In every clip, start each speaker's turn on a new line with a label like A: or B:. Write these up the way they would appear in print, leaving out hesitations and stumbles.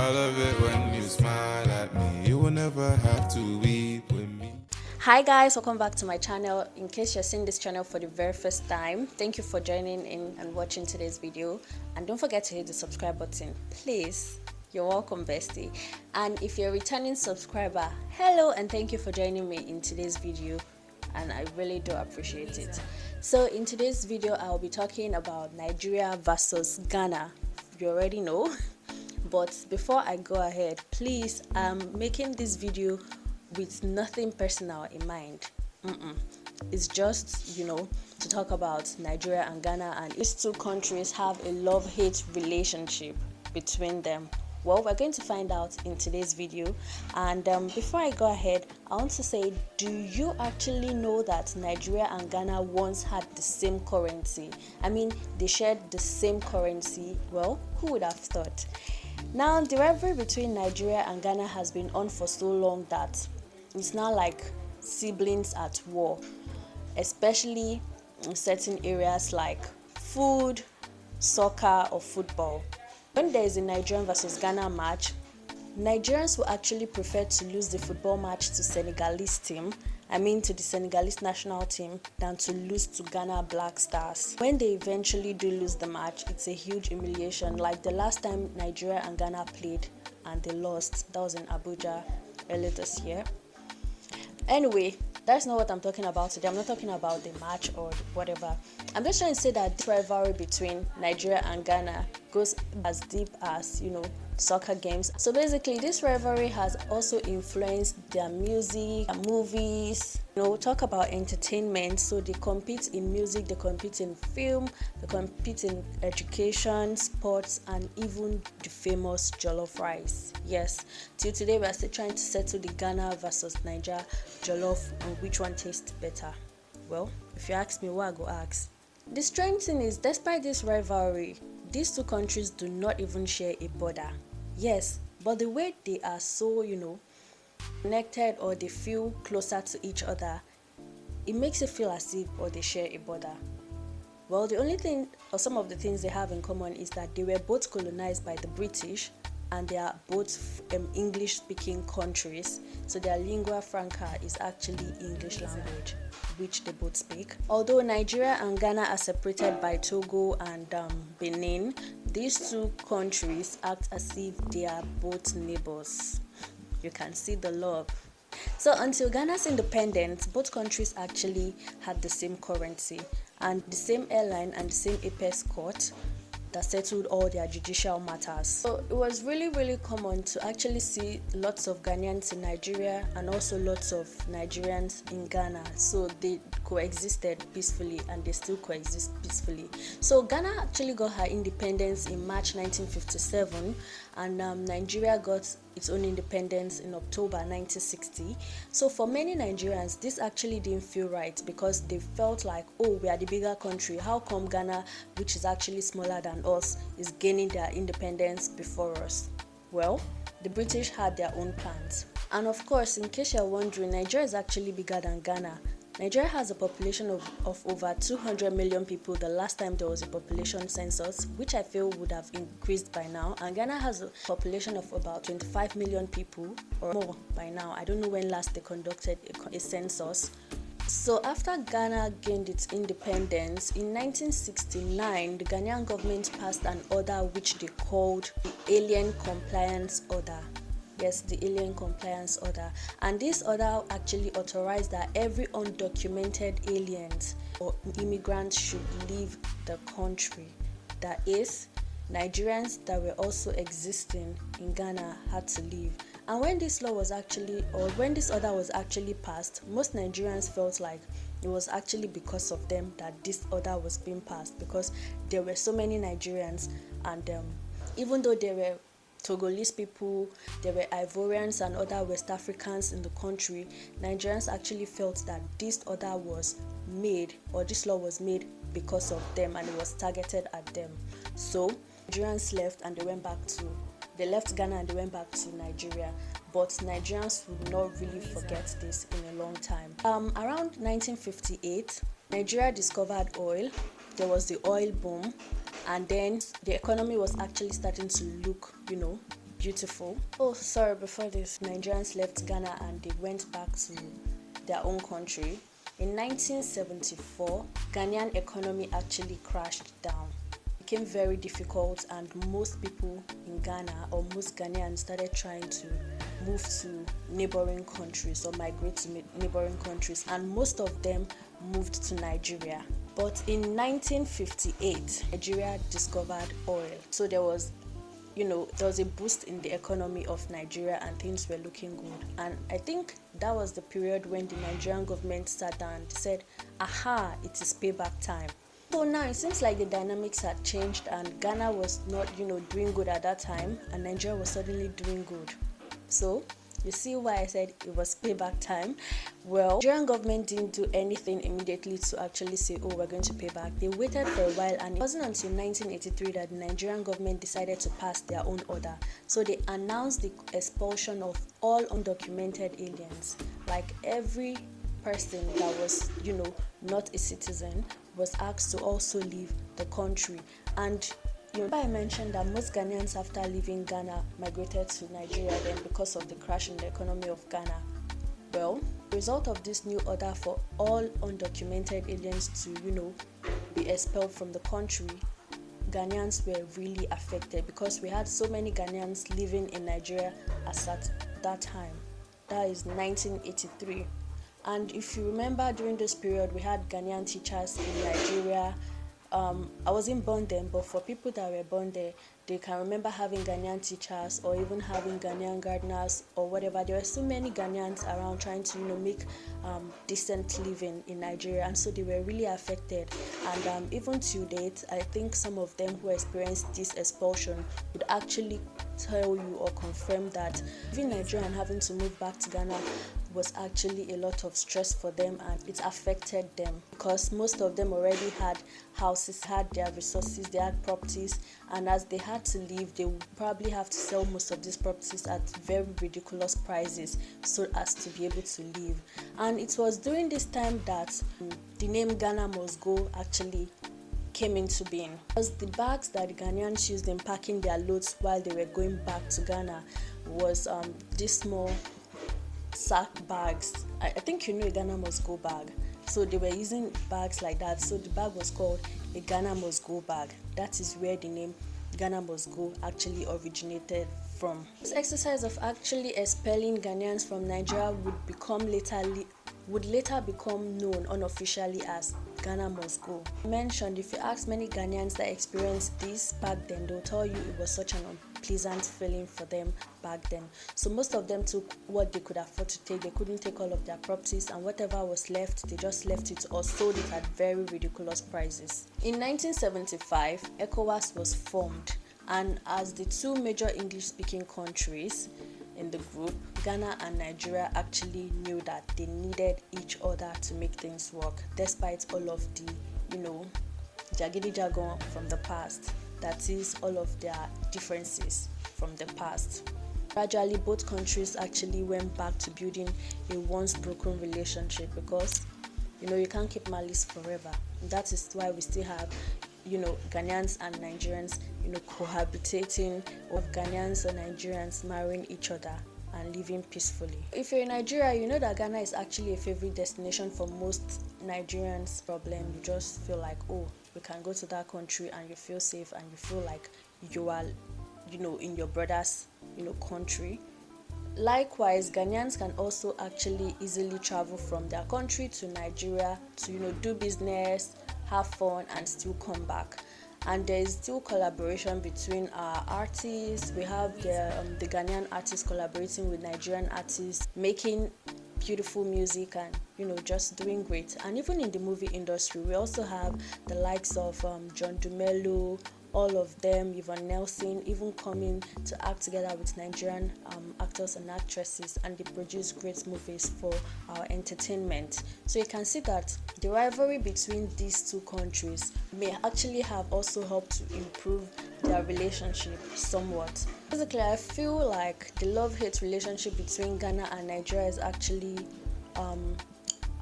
A: I love it when you smile at me. You will never have to weep with me.
B: Hi guys, welcome back to my channel. In case you're seeing this channel for the very first time, thank you for joining in and watching today's video, and don't forget to hit the subscribe button, please. You're welcome, bestie. And if you're a returning subscriber, hello and thank you for joining me in today's video, and I really do appreciate it. So in today's video I'll be talking about Nigeria versus Ghana. You already know. But before I go ahead, please, I'm making this video with nothing personal in mind. It's just, to talk about Nigeria and Ghana, and these two countries have a love-hate relationship between them. Well, we're going to find out in today's video. And before I go ahead, I want to say, do you actually know that Nigeria and Ghana once had the same currency? I mean, they shared the same currency. Well, who would have thought? Now, the rivalry between Nigeria and Ghana has been on for so long that it's now like siblings at war, especially in certain areas like food, soccer, or football. When there is a Nigerian versus Ghana match, Nigerians will actually prefer to lose the football match to Senegalese team, to the Senegalese national team, than to lose to Ghana Black Stars. When they eventually do lose the match, it's a huge humiliation. Like the last time Nigeria and Ghana played and they lost, that was in Abuja earlier this year. Anyway, that's not what I'm talking about today. I'm not talking about the match or whatever. I'm just trying to say that this rivalry between Nigeria and Ghana goes as deep as, soccer games. So basically, this rivalry has also influenced their music, their movies. Talk about entertainment. So they compete in music, they compete in film, they compete in education, sports, and even the famous Jollof rice. Yes, till today we are still trying to settle the Ghana versus Niger Jollof and which one tastes better. Well, if you ask me, what I go ask. The strange thing is, despite this rivalry, these two countries do not even share a border. Yes, but the way they are so, connected, or they feel closer to each other, it makes it feel as if they share a border. Well, the only thing, or some of the things they have in common, is that they were both colonized by the British, and they are both English-speaking countries, so their lingua franca is actually English language, which they both speak. Although Nigeria and Ghana are separated by Togo and Benin, these two countries act as if they are both neighbors. You can see the love. So until Ghana's independence, both countries actually had the same currency and the same airline and the same apex court that settled all their judicial matters. So it was really, really common to actually see lots of Ghanaians in Nigeria and also lots of Nigerians in Ghana. So they coexisted peacefully, and they still coexist peacefully. So Ghana actually got her independence in March 1957, and Nigeria got its own independence in October 1960. So for many Nigerians, this actually didn't feel right, because they felt like, oh, we are the bigger country. How come Ghana, which is actually smaller than us, is gaining their independence before us? Well, the British had their own plans. And of course, in case you're wondering, Nigeria is actually bigger than Ghana. Nigeria has a population of over 200 million people the last time there was a population census, which I feel would have increased by now. And Ghana has a population of about 25 million people or more by now. I don't know when last they conducted a census. So after Ghana gained its independence, in 1969, the Ghanaian government passed an order which they called the Alien Compliance Order. Yes, the Alien Compliance Order. And this order actually authorized that every undocumented aliens or immigrants should leave the country. That is, Nigerians that were also existing in Ghana had to leave. And when this law was when this order was actually passed, most Nigerians felt like it was actually because of them that this order was being passed, because there were so many Nigerians, and even though there were Togolese people, there were Ivorians and other West Africans in the country, Nigerians actually felt that this order was made, or this law was made, because of them, and it was targeted at them. So Nigerians left and they left Ghana and they went back to Nigeria. But Nigerians would not really forget this in a long time. Around 1958, Nigeria discovered oil. There was the oil boom, and then the economy was actually starting to look, beautiful. Oh, sorry, before this, Nigerians left Ghana and they went back to their own country. In 1974, Ghanaian economy actually crashed down. It became very difficult, and most people in Ghana, or most Ghanaians, started trying to move to neighboring countries or migrate to neighboring countries, and most of them moved to Nigeria. But in 1958, Nigeria discovered oil. So there was a boost in the economy of Nigeria and things were looking good. And I think that was the period when the Nigerian government sat down and said, aha, it is payback time. So now it seems like the dynamics had changed, and Ghana was not, doing good at that time, and Nigeria was suddenly doing good. So you see why I said it was payback time. Well, the Nigerian government didn't do anything immediately to actually say, oh, we're going to pay back. They waited for a while, and it wasn't until 1983 that the Nigerian government decided to pass their own order. So they announced the expulsion of all undocumented aliens. Like every person that was, not a citizen was asked to also leave the country. And I mentioned that most Ghanaians after leaving Ghana migrated to Nigeria then because of the crash in the economy of Ghana. Well, the result of this new order for all undocumented aliens to, be expelled from the country, Ghanaians were really affected because we had so many Ghanaians living in Nigeria as at that time. That is 1983. And if you remember, during this period, we had Ghanaian teachers in Nigeria. I wasn't born then, but for people that were born there, they can remember having Ghanaian teachers or even having Ghanaian gardeners or whatever. There were so many Ghanaians around trying to, make decent living in Nigeria, and so they were really affected. And even to date, I think some of them who experienced this expulsion would actually tell you or confirm that even Nigeria and having to move back to Ghana was actually a lot of stress for them, and it affected them because most of them already had houses, had their resources, they had properties, and as they had to leave, they would probably have to sell most of these properties at very ridiculous prices so as to be able to leave. And it was during this time that the name Ghana Must Go actually came into being, because the bags that the Ghanaians used in packing their loads while they were going back to Ghana was this small sack bags. I think a Ghana Must Go bag. So they were using bags like that. So the bag was called a Ghana Must Go bag. That is where the name Ghana Must Go actually originated from. This exercise of actually expelling Ghanaians from Nigeria would later become known unofficially as Ghana Must Go. I mentioned, if you ask many Ghanaians that experienced this back then, they'll tell you it was such an unpleasant feeling for them back then. So most of them took what they could afford to take. They couldn't take all of their properties, and whatever was left, they just left it or sold it at very ridiculous prices. In 1975, ECOWAS was formed, and as the two major English-speaking countries in the group, Ghana and Nigeria actually knew that they needed each other to make things work, despite all of the, jagidi jargon from the past. That is, all of their differences from the past. Gradually, both countries actually went back to building a once broken relationship because, you can't keep malice forever. That is why we still have, Ghanaians and Nigerians, cohabitating, or Ghanaians and Nigerians marrying each other and living peacefully. If you're in Nigeria, you know that Ghana is actually a favorite destination for most Nigerians. Problem, you just feel like, oh, you can go to that country and you feel safe and you feel like you are, in your brother's, country. Likewise, Ghanaians can also actually easily travel from their country to Nigeria to, do business, have fun, and still come back. And there is still collaboration between our artists. We have the Ghanaian artists collaborating with Nigerian artists, making beautiful music and just doing great. And even in the movie industry, we also have the likes of John Dumelo, all of them, Yvonne Nelson, even coming to act together with Nigerian actors and actresses, and they produce great movies for our entertainment. So you can see that the rivalry between these two countries may actually have also helped to improve their relationship somewhat. Basically, I feel like the love-hate relationship between Ghana and Nigeria is actually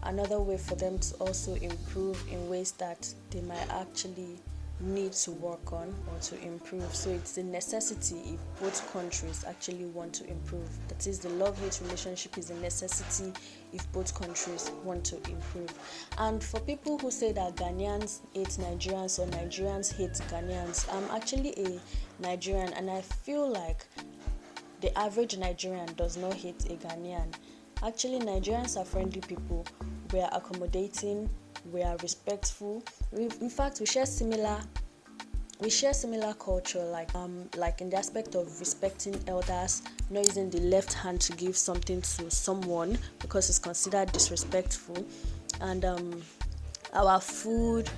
B: another way for them to also improve in ways that they might actually need to work on or to improve. So it's a necessity if both countries actually want to improve. That is, the love-hate relationship is a necessity if both countries want to improve. And for people who say that Ghanaians hate Nigerians or Nigerians hate Ghanaians, I'm actually a Nigerian, and I feel like the average Nigerian does not hate a Ghanaian. Actually, Nigerians are friendly people. We are accommodating, we are respectful. In fact, we share similar culture, like in the aspect of respecting elders, not using the left hand to give something to someone because it's considered disrespectful. And our food,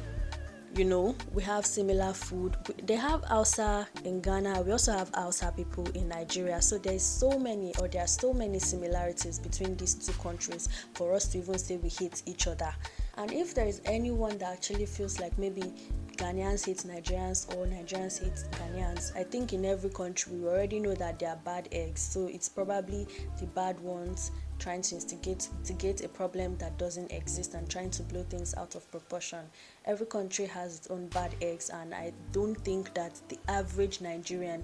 B: we have similar food. They have Hausa in Ghana. We also have Hausa people in Nigeria. So there are so many similarities between these two countries for us to even say we hate each other. And if there is anyone that actually feels like maybe Ghanaians hate Nigerians or Nigerians hate Ghanaians, I think in every country we already know that they are bad eggs. So it's probably the bad ones trying to instigate a problem that doesn't exist and trying to blow things out of proportion. Every country has its own bad eggs, and I don't think that the average Nigerian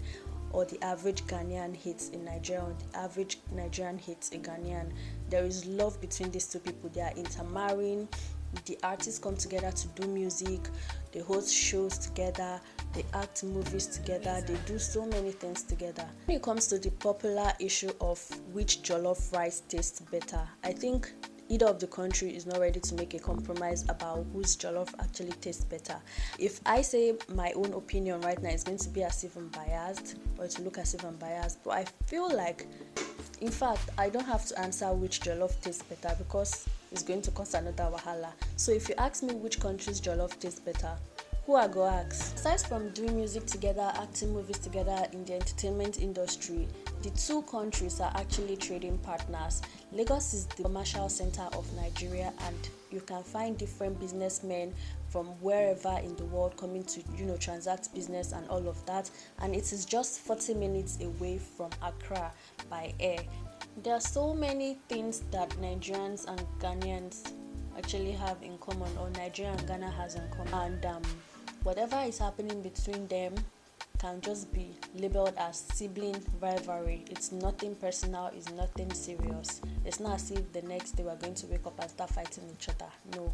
B: or the average Ghanaian hates a Nigerian, or the average Nigerian hates a Ghanaian. There is love between these two people. They are intermarrying. The artists come together to do music, they host shows together, they act movies together, they do so many things together. When it comes to the popular issue of which jollof rice tastes better, I think either of the country is not ready to make a compromise about whose jollof actually tastes better. If I say my own opinion right now, it's going to be as if I'm biased, or to look as if I'm biased, but I feel like, in fact, I don't have to answer which jollof tastes better because it's going to cause another wahala. So if you ask me which country's jollof tastes better, who I go ask? Aside from doing music together, acting movies together in the entertainment industry, the two countries are actually trading partners. Lagos is the commercial center of Nigeria, and you can find different businessmen from wherever in the world coming to transact business and all of that, and it is just 40 minutes away from Accra by air. There are so many things that Nigerians and Ghanaians actually have in common, or Nigeria and Ghana has in common, and whatever is happening between them can just be labeled as sibling rivalry. It's nothing personal, it's nothing serious. It's not as if the next day we're going to wake up and start fighting each other. No.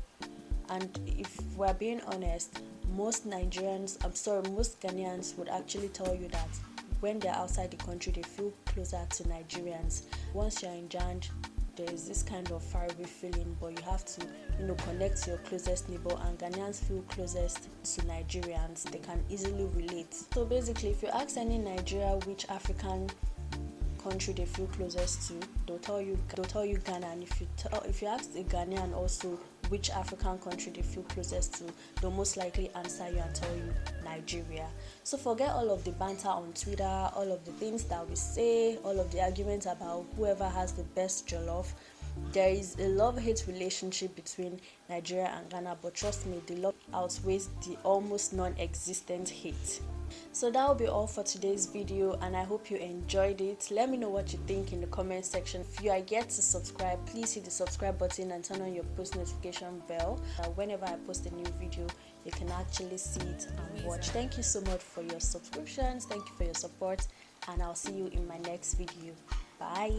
B: And if we're being honest, most Ghanaians would actually tell you that when they're outside the country, they feel closer to Nigerians. Once you're in Jand, there is this kind of faraway feeling, but you have to, connect to your closest neighbor, and Ghanaians feel closest to Nigerians. They can easily relate. So basically, if you ask any Nigeria which African country they feel closest to, they'll tell you Ghana. And if you ask a Ghanaian also which African country they feel closest to, they'll most likely answer you and tell you Nigeria. So forget all of the banter on Twitter, all of the things that we say, all of the arguments about whoever has the best jollof. There is a love-hate relationship between Nigeria and Ghana, but trust me, the love outweighs the almost non-existent hate. So that will be all for today's video, and I hope you enjoyed it. Let me know what you think in the comment section. If you are yet to subscribe, please hit the subscribe button and turn on your post notification bell. Whenever I post a new video, you can actually see it and watch. Thank you so much for your subscriptions. Thank you for your support, and I'll see you in my next video. Bye.